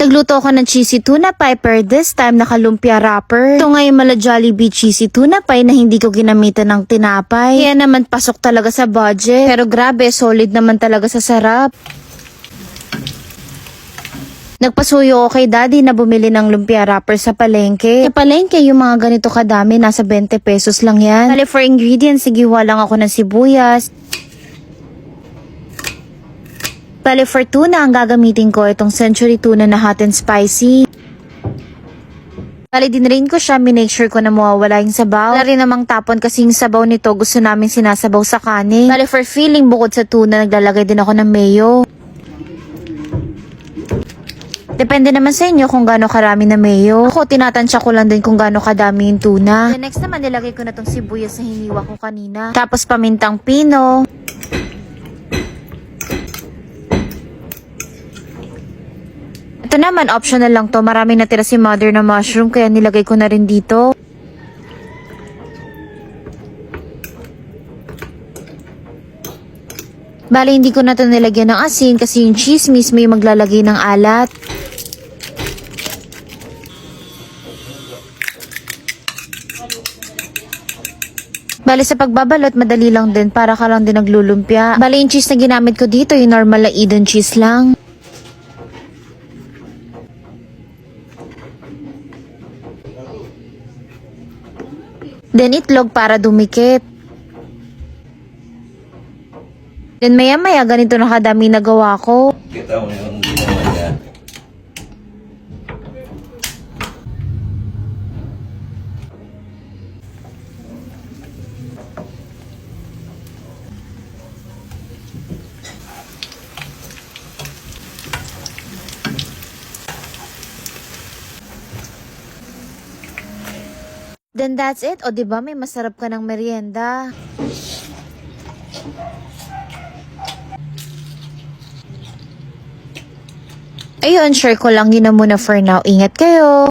Nagluto ako ng cheesy tuna pie per this time nakalumpia wrapper. Ito nga yung mala Jollibee cheesy tuna pie na hindi ko ginamitan ng tinapay. Kaya naman pasok talaga sa budget. Pero grabe, solid naman talaga sa sarap. Nagpasuyo ako kay daddy na bumili ng lumpia wrapper sa palengke. Sa palengke, yung mga ganito kadami, nasa 20 pesos lang yan. Bale for ingredients, sigiwa lang ako ng sibuyas. Bale for tuna, ang gagamitin ko itong century tuna na hot and spicy. Bale dinrain ko siya, minake sure ko na mawawala yung sabaw. Wala rin namang tapon kasi yung sabaw nito gusto namin sinasabaw sa kanin. Bale for filling, bukod sa tuna, naglalagay din ako ng mayo. Depende naman sa inyo kung gaano karami na mayo. Ako, tinatansya ko lang din kung gaano kadami yung tuna. Then next naman, nilagay ko na tong sibuyas na hiniwa ko kanina. Tapos pamintang pino. Ito naman, optional lang to. Maraming natira si mother na mushroom kaya nilagay ko na rin dito. Bale, hindi ko na ito nilagyan ng asin kasi yung chismis may maglalagay ng alat. Bale, sa pagbabalot, madali lang din para ka lang din naglulumpia. Bale, yung cheese na ginamit ko dito, yung normal na Eden cheese lang. Then itlog para dumikit. Then maya-maya, ganito na kadami nagawa ko. Kita mo yung ginawa niya. Then that's it. O diba may masarap ka ng merienda. Ayun, share ko lang yun na muna for now. Ingat kayo!